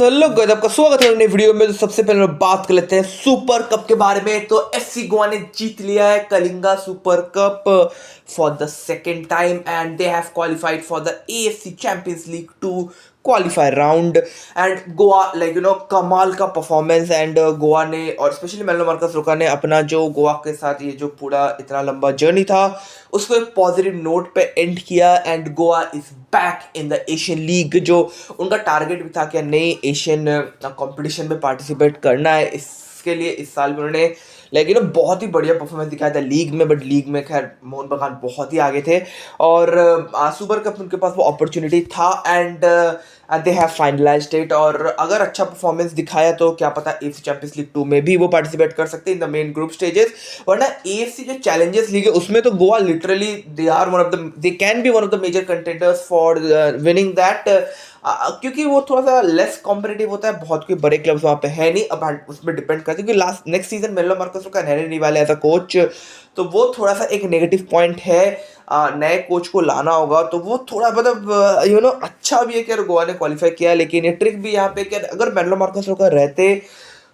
तो hello guys, आपका स्वागत है नई वीडियो में। तो सबसे पहले हम बात कर लेते हैं सुपर कप के बारे में। तो एफसी गोवा ने जीत लिया है Kalinga super cup for the second time and they have qualified for the AFC champions league two qualify round. And Goa कमाल का परफॉर्मेंस। एंड गोवा ने और स्पेशली मेलो मार्कस रोका ने अपना जो गोवा के साथ ये जो पूरा इतना लंबा जर्नी था उसको एक पॉजिटिव नोट पे एंड किया। And Goa is back in the Asian league. जो उनका टारगेट भी था कि नए एशियन कंपटीशन में पार्टिसिपेट करना है, इसके लिए इस साल में उन्होंने बहुत ही बढ़िया परफॉर्मेंस दिखाया था लीग में। बट लीग में खैर मोहन बगान बहुत ही आगे थे और सुपर कप में उनके पास वो अपॉर्चुनिटी था and they have finalised it. और अगर अच्छा परफॉर्मेंस दिखाया तो क्या पता एएफसी चैंपियंस लीग 2 में भी वो पार्टिसिपेट कर सकते हैं in the main group stages. वरना एएफसी जो चैलेंजर्स लीग है उसमें तो Goa literally they can be one of the major contenders for winning that. क्योंकि वो थोड़ा सा लेस कॉम्पिटिटिव होता है, बहुत कोई बड़े क्लब्स वहाँ पे है नहीं। अब उसमें डिपेंड करते हैं क्योंकि नेक्स्ट सीजन मेलो मार्कस का रहने नहीं वाले एज अ कोच, तो वो थोड़ा सा एक नेगेटिव पॉइंट है। नए कोच को लाना होगा तो वो थोड़ा अच्छा भी है कि गोवा ने क्वालिफाई किया। लेकिन ये ट्रिक भी यहाँ पे कि अगर मेलो मार्कस का रहते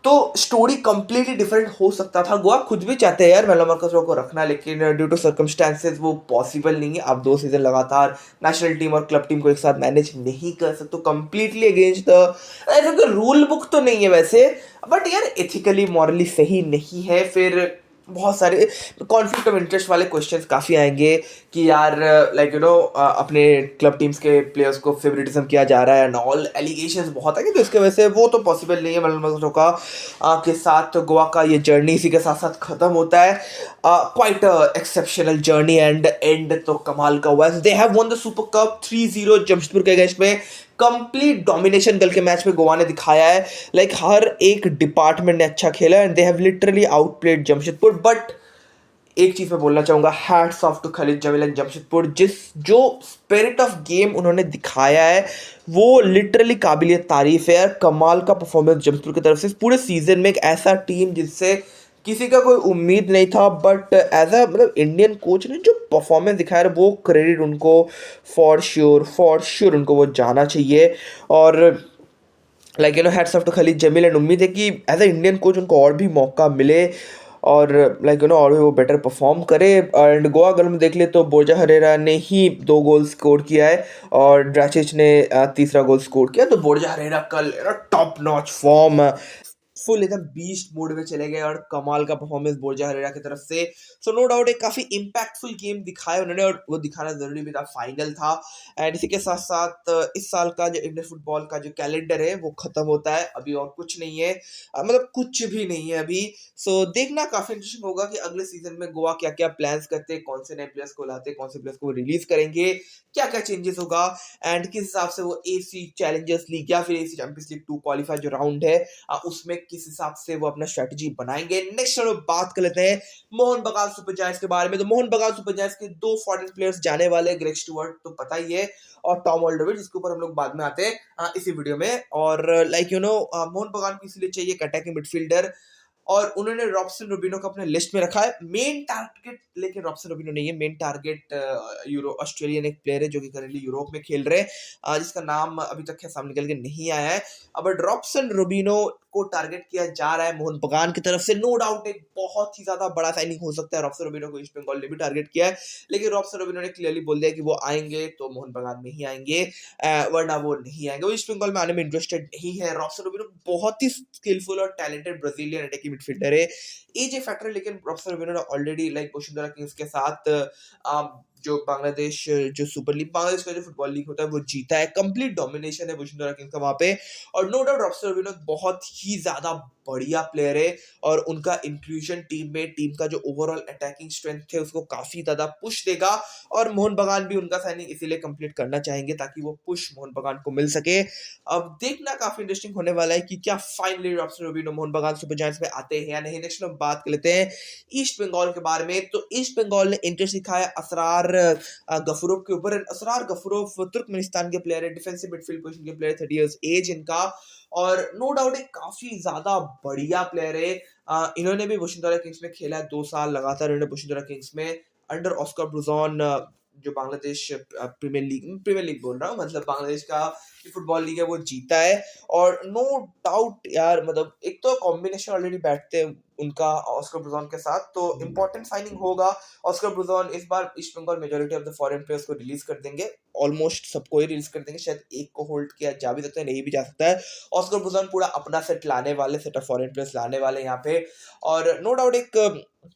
तो स्टोरी कंप्लीटली डिफरेंट हो सकता था। गोवा खुद भी चाहते हैं यार मेलो मार्कस को रखना, लेकिन ड्यू टू सर्कमस्टांसेस वो पॉसिबल नहीं है। आप 2 सीजन लगातार नेशनल टीम और क्लब टीम को एक साथ मैनेज नहीं कर सकते, कंप्लीटली अगेंस्ट द ऐसा कोई रूल बुक तो नहीं है वैसे, बट यार एथिकली मॉरली सही नहीं है। फिर बहुत सारे कॉन्फ्लिक्ट ऑफ इंटरेस्ट वाले क्वेश्चंस काफ़ी आएंगे कि यार अपने क्लब टीम्स के प्लेयर्स को फेवरेटिज्म किया जा रहा है एंड ऑल एलिगेशंस बहुत आएंगे। तो इसके वजह से वो तो पॉसिबल नहीं है। मतलब का के साथ गोवा का ये जर्नी इसी के साथ साथ ख़त्म होता है। Quite exceptional journey and and तो कमाल का हुआ है। They have one the super cup 3-0 Jamshedpur के अगेंस्ट में। कंप्लीट डोमिनेशन कल के मैच में गोवा ने दिखाया है। हर एक डिपार्टमेंट ने अच्छा खेला and they have literally outplayed Jamshedpur. But एक चीज मैं बोलना चाहूंगा, hats off to Khalid Jamil and Jamshedpur. जो स्पिरिट ऑफ गेम उन्होंने दिखाया है वो लिटरली काबिलियत तारीफ है यार। कमाल का परफॉर्मेंस जमशेदपुर की तरफ से पूरे सीजन में। एक ऐसा टीम जिससे किसी का कोई उम्मीद नहीं था, but as a Indian coach ने जो परफॉर्मेंस दिखाया वो क्रेडिट उनको फॉर श्योर उनको वो जाना चाहिए। और hats off to Khalid Jamil and उम्मीद है कि एज अ इंडियन कोच उनको और भी मौका मिले और और भी वो बेटर परफॉर्म करे। एंड गोवा अगर हम देख ले तो बोर्जा हरेरा ने ही 2 गोल स्कोर किया है और ड्राचिच ने तीसरा गोल स्कोर किया। तो बोर्जा हरेरा कल टॉप नॉच फॉर्म, फुल एकदम बीस्ट मोड में चले गए और कमाल का परफॉर्मेंस बोर्जा हरेरा की तरफ से। सो नो डाउट एक काफी इंपैक्टफुल गेम दिखाया उन्होंने और वो दिखाना जरूरी भी था, फाइनल था। एंड इसी के साथ साथ इस साल का जो इंडियन फुटबॉल का जो कैलेंडर है वो खत्म होता है, अभी और कुछ नहीं है। कुछ भी नहीं है अभी। सो देखना काफी इंटरेस्टिंग होगा कि अगले सीजन में गोवा क्या क्या प्लान्स करते हैं, कौन से नए प्लेयर्स को लाते, कौन से प्लेयर्स को रिलीज करेंगे, क्या क्या चेंजेस होगा एंड किस हिसाब से वो एसी चैलेंजर्स लीग या फिर एसी चैंपियंस लीग 2 क्वालिफाई जो राउंड है उसमें किस हिसाब से वो अपना स्ट्रेटजी बनाएंगे। नेक्स्ट हम बात कर लेते हैं मोहन बगान सुपर जायंट्स के बारे में। तो मोहन बगान सुपर जायंट्स के 2 फॉरेन प्लेयर्स जाने वाले, ग्रेग स्टुअर्ट तो पता ही है और टॉम ऑल्डरविच, जिसके ऊपर हम लोग बाद में आते हैं इसी वीडियो में। और मोहन बगान को इसलिए चाहिए एक अटैकिंग मिडफील्डर और उन्होंने रॉबसन रूबिनो को अपने लिस्ट में रखा है मेन टारगेट। लेकिन रॉबसन रूबिनो नहीं है मेन टारगेट, यूरो ऑस्ट्रेलियन एक प्लेयर है जो कि करेंटली यूरोप में खेल रहे हैं, जिसका नाम अभी तक सामने निकल के नहीं आया है। बट रॉबसन रूबिनो को टारगेट किया जा रहा है मोहन बगान की तरफ से। नो डाउट एक बहुत ही ज्यादा बड़ा साइनिंग हो सकता है। रॉबसन रूबिनो को ईस्ट बंगाल ने भी टारगेट किया है, लेकिन रॉबसन रूबिनो ने क्लियरली बोल दिया कि वो आएंगे तो मोहन बगान में ही आएंगे, वरना वो नहीं आएंगे। वो ईस्ट बंगाल में आने में इंटरेस्टेड नहीं है। रॉबसन रूबिनो बहुत ही स्किलफुल और टैलेंटेड ब्राजीलियन अटैकिंग मिडफील्डर है। एज फैक्टर, लेकिन रॉबसन रूबिनो ने ऑलरेडी वसुंधरा किंग्स के साथ जो बांग्लादेश जो सुपर लीग, बांग्लादेश का जो फुटबॉल लीग होता है वो जीता है। कंप्लीट डोमिनेशन है वसुंधरा किंग्स का वहां पे। और नो डाउट रॉबसन रूबिनो बहुत ही ज्यादा बढ़िया प्लेयर है और उनका इंक्लूजन टीम में, टीम का जो ओवरऑल अटैकिंग स्ट्रेंथ है उसको काफी ज्यादा पुश देगा। और मोहन बगान भी उनका साइनिंग इसीलिए कंप्लीट करना चाहेंगे ताकि वो पुश मोहन बगान को मिल सके। अब देखना काफी इंटरेस्टिंग होने वाला है कि क्या फाइनली रॉबसन रूबिनो मोहन बगान सुपर जायंट्स में आते हैं या नहीं। नेक्स्ट हम बात कर लेते हैं ईस्ट बंगाल के बारे में। तो ईस्ट बंगाल ने इंटरेस्ट दिखाया असरार गफूरोव के ऊपर। असरार गफूरोव तुर्कमेनिस्तान के प्लेयर है, डिफेंसिव मिडफील्ड पोजीशन के प्लेयर, 30 इयर्स एज इनका। और नो डाउट एक काफी ज्यादा बढ़िया प्लेयर है। इन्होंने भी वसुंधरा किंग्स में खेला है 2 साल लगातार। इन्होंने वसुंधरा किंग्स में अंडर ऑस्कर ब्रूजॉन जो बांग्लादेश प्रीमियर लीग बोल रहा हूँ, मतलब बांग्लादेश का फुटबॉल लीग है वो जीता है। और नो डाउट यार, मतलब एक तो कॉम्बिनेशन ऑलरेडी बैठते हैं उनका ऑस्कर ब्रूजॉन के साथ, तो इम्पोर्टेंट साइनिंग होगा। ऑस्कर ब्रूजॉन इस बार East Bengal majority of the foreign players को रिलीज कर देंगे, ऑलमोस्ट सबको ही रिलीज कर देंगे, शायद एक को होल्ड किया जा भी सकता है, नहीं भी जा सकता है। ऑस्कर ब्रूजॉन पूरा अपना सेट लाने वाले, सेट ऑफ फॉरेन प्लेयर्स लाने वाले यहाँ पे। और नो डाउट एक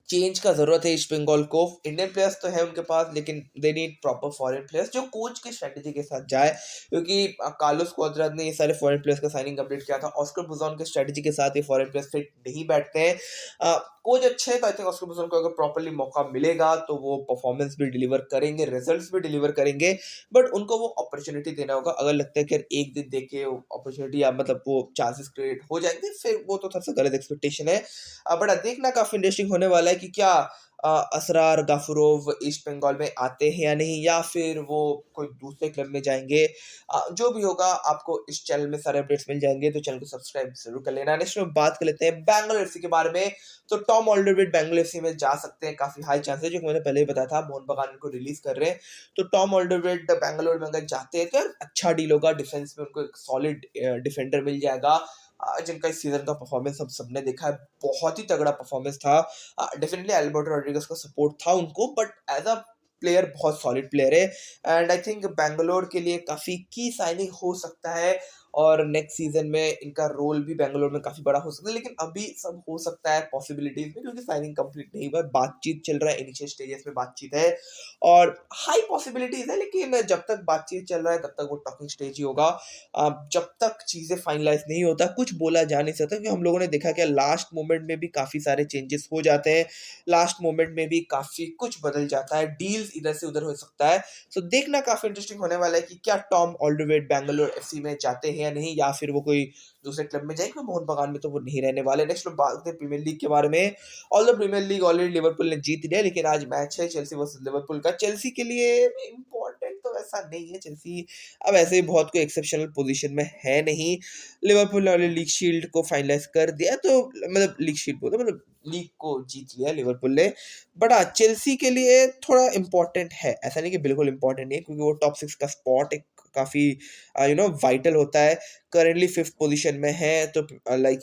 चेंज का जरूरत है ईस्ट बंगाल को। इंडियन प्लेयर्स तो है उनके पास, लेकिन they need proper foreign players जो कोच की स्ट्रेटेजी के साथ जाए, क्योंकि कार्लोस क्वाद्रास ने ये सारे फॉरेन प्लेयर्स का साइनिंग कंप्लीट किया था। ऑस्कर ब्रूजॉन के स्ट्रेटेजी के साथ ये फॉरेन प्लेयर्स फिट नहीं बैठते हैं। कोच अच्छे हैं, तो आई थिंक ऑस्कर ब्रूजॉन को अगर प्रॉपरली मौका मिलेगा तो वो परफॉर्मेंस भी डिलीवर करेंगे, रिजल्ट्स भी डिलीवर करेंगे, बट उनको वो अपॉर्चुनिटी देना होगा। अगर लगता है कि एक दिन देके अपॉर्चुनिटी या मतलब वो चांसेस क्रिएट हो जाएंगे, फिर वो तो थोड़ा सा गलत एक्सपेक्टेशन है। बट देखना काफी इंटरेस्टिंग होने वाला है कि क्या असरार गाफुरोव ईस्ट बंगाल में आते हैं या नहीं, या फिर वो कोई दूसरे क्लब में जाएंगे। जो भी होगा आपको इस चैनल में सारे अपडेट्स मिल जाएंगे, तो चैनल को सब्सक्राइब जरूर कर लेना। नेक्स्ट में बात कर लेते हैं बैंगलोर एफसी के बारे में। तो टॉम ऑल्डरवुड बैंगलोर एफसी में जा सकते हैं, काफी हाई चांस है, जो मैंने पहले ही बताया था। मोहन बगान इनको रिलीज कर रहे हैं, तो टॉम ऑल्डरवुड बैंगलोर में अगर जाते हैं तो यार अच्छा डील होगा। डिफेंस में उनको एक सॉलिड डिफेंडर मिल जाएगा, जिनका इस सीजन का परफॉर्मेंस हम सबने देखा है, बहुत ही तगड़ा परफॉर्मेंस था। डेफिनेटली एल्बर्टो रॉड्रिगेज का सपोर्ट था उनको, बट एज अ प्लेयर बहुत सॉलिड प्लेयर है। एंड आई थिंक बैंगलोर के लिए काफी की साइनिंग हो सकता है, और नेक्स्ट सीजन में इनका रोल भी बैंगलोर में काफी बड़ा हो सकता है। लेकिन अभी सब हो सकता है पॉसिबिलिटीज में, क्योंकि साइनिंग कंप्लीट नहीं हुआ है, बातचीत चल रहा है, इनिशियल स्टेजेस में बातचीत है, और हाई पॉसिबिलिटीज है। लेकिन जब तक बातचीत चल रहा है तब तक वो टॉकिंग स्टेज ही होगा। जब तक चीजें फाइनलाइज नहीं होता कुछ बोला जा नहीं सकता, क्योंकि हम लोगों ने देखा कि लास्ट मोमेंट में भी काफी सारे चेंजेस हो जाते हैं, लास्ट मोमेंट में भी काफी कुछ बदल जाता है, डील्स इधर से उधर हो सकता है। सो देखना काफी इंटरेस्टिंग होने वाला है कि क्या टॉम ऑल्डरवुड बैंगलोर एफसी में जाते हैं या नहीं, या फिर वो कोई दूसरे क्लब में जाएंगे। मोहन बगान में तो वो नहीं रहने वाले। नेक्स्ट बात करते हैं प्रीमियर लीग के बारे में। All the premier league already Liverpool ने जीत लिया, लेकिन आज मैच है चेल्सी वर्सेस लिवरपूल का। चेल्सी के लिए इंपॉर्टेंट तो ऐसा नहीं है, चेल्सी अब ऐसे ही बहुत कोई एक्सेप्शनल पोजीशन में है नहीं। लिवरपूल ने लीग शील्ड को फाइनलाइज कर दिया, तो मतलब लीग शील्ड बोलते मतलब लीग को जीत लिया लिवरपूल ने। बट हाँ, चेल्सी के लिए थोड़ा इंपॉर्टेंट है, ऐसा नहीं कि बिल्कुल इंपॉर्टेंट नहीं है, क्योंकि वो टॉप 6 का स्पॉट एक काफी वाइटल होता है। करेंटली 5th पोजीशन में है, तो लाइक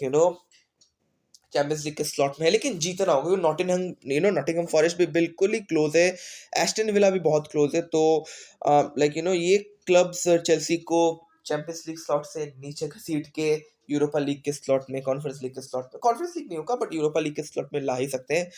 चैंपियंस लीग के स्लॉट में है, लेकिन जीतना होगा, क्योंकि नॉटिंघम फॉरेस्ट भी बिल्कुल ही क्लोज है, एस्टन विला भी बहुत क्लोज है। तो ये क्लब्स चेल्सी को चैंपियंस लीग स्लॉट से नीचे घसीट के यूरोपा लीग के स्लॉट में, कॉन्फ्रेंस लीग के स्लॉट में, कॉन्फ्रेंस लीग नहीं होगा बट यूरोपा लीग के स्लॉट में ला ही सकते हैं।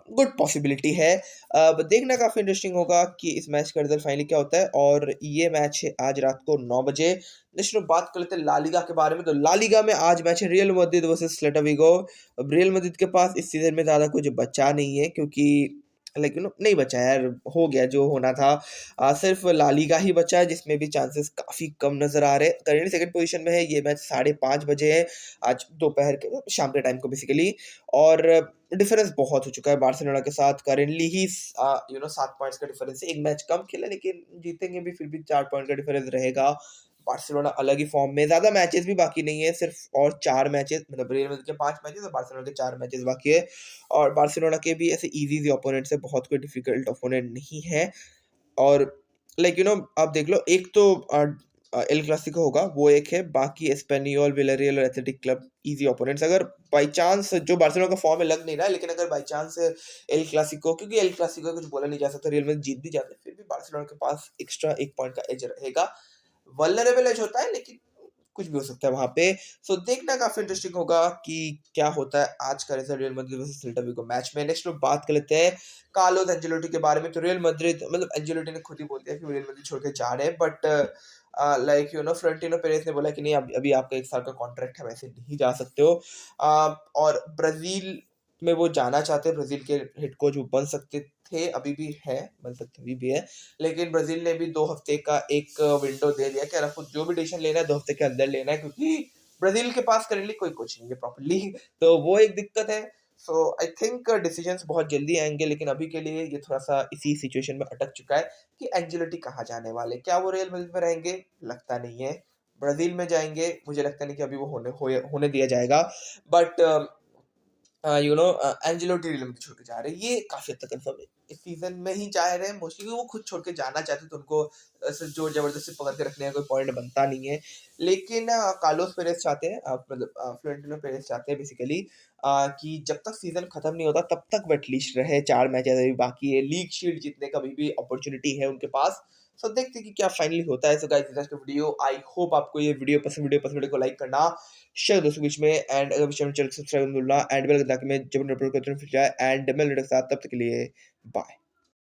गुड पॉसिबिलिटी है। देखना काफी इंटरेस्टिंग होगा कि इस मैच का रिजल्ट फाइनली क्या होता है। और ये मैच है आज रात को 9 बजे। नेक्स्ट बात कर लेते हैं ला लीगा के बारे में। तो ला लीगा में आज मैच है रियल मैड्रिड वर्सेस सेल्टा विगो। अब रियल मैड्रिड के पास इस सीजन में ज्यादा कुछ बचा नहीं है, क्योंकि नहीं बचा यार, हो गया जो होना था। सिर्फ ला लीगा ही बचा है, जिसमें भी चांसेस काफी कम नजर आ रहे हैं। करेंटली सेकंड पोजीशन में है, ये मैच 5:30 बजे है, आज दोपहर के शाम के टाइम को बेसिकली। और डिफरेंस बहुत हो चुका है बार्सिलोना के साथ, करेंटली ही 7 पॉइंट्स का डिफरेंस है। एक मैच कम खेला, लेकिन जीतेंगे भी, फिर भी 4 पॉइंट का डिफरेंस रहेगा। बार्सिलोना अलग ही फॉर्म में, ज्यादा मैचेस भी बाकी नहीं है, सिर्फ और 4 मैचेस, मतलब रियल मैड्रिड के 5 मैचेस और बार्सिलोना के 4 मैचेस बाकी है। और बार्सिलोना के भी ऐसे इजी ओपोनेंट से, बहुत कोई डिफिकल्ट ओपोनेंट नहीं है। और आप देख लो, एक तो एल क्लासिको होगा, वो एक है, बाकी एस्पेनियोल, विलारियल और एथलेटिक क्लब इजी ओपोनेंट्स। अगर बाई चांस जो बार्सिलोना का फॉर्म में लग नहीं रहा है, लेकिन अगर बाई चांस एल क्लासिको, क्योंकि एल क्लासिको कुछ बोला नहीं जा सकता, रियल में जीत भी जाते हैं, फिर भी बार्सिलोना के पास एक्स्ट्रा 1 पॉइंट का एज रहेगा। वल्नरेबल एज होता है, लेकिन कुछ भी हो सकता है वहां पे। सो देखना काफी इंटरेस्टिंग होगा कि क्या होता है आज का result real Madrid versus Celta Vigo match में। नेक्स्ट लोग बात कर लेते हैं कार्लोस एंजेलोटी के बारे में। तो रियल मैड्रिड, मतलब एंजेलोटी ने खुद ही बोल दिया कि रियल मैड्रिड छोड़ के जा रहे हैं, बट फ्लोरेंटिनो पेरेज ने बोला कि नहीं, अभी आपका 1 साल का कॉन्ट्रैक्ट है, वैसे नहीं जा सकते हो। और ब्राजील में वो जाना चाहते हैं, ब्राजील के हेड कोच वो बन सकते थे, अभी भी है, बन सकते अभी भी है, लेकिन ब्राजील ने भी 2 हफ्ते का एक विंडो दे दिया कि आपको जो भी डिसीजन लेना है 2 हफ्ते के अंदर लेना है, क्योंकि ब्राजील के पास करेंटली कोई कोच नहीं है प्रॉपर्ली। तो वो एक दिक्कत है। सो आई थिंक डिसीजंस बहुत जल्दी आएंगे, लेकिन अभी के लिए ये थोड़ा सा इसी सिचुएशन में अटक चुका है कि एंजेलोटी कहाँ जाने वाले, क्या वो रियल मैड्रिड में रहेंगे, लगता नहीं है। ब्राजील में जाएंगे, मुझे लगता नहीं कि अभी वो होने दिया जाएगा। बट एंजेलोटी रियलम छोड़ के जा रहे हैं, ये काफी हद तक कंफर्म है। इस सीजन में ही जा रहे हैं मोस्टली, वो खुद छोड़ के जाना चाहते तो उनको ऐसे जोर जबरदस्ती पकड़ के रखने का कोई पॉइंट बनता नहीं है। लेकिन कार्लोस पेरेस चाहते हैं, मतलब फ्लोरेंटिनो पेरेस चाहते हैं बेसिकली कि जब तक सीजन खत्म नहीं होता तब तक वो एटलीस्ट रहे, 4 मैचेस अभी बाकी है, लीग शील्ड जीतने का अभी भी अपॉर्चुनिटी है उनके पास। सो देखते हैं कि क्या फाइनली होता है। So guys video, I hope आपको ये वीडियो को लाइक करना, शेयर दोस्तों के बीच में, एंड अगर चैनल सब्सक्राइब करना एंड बेल आइकन ताकि मैं जब अपलोड करता हूं फिर जाए, एंड मैं लड़के के साथ, तब तक के लिए बाय।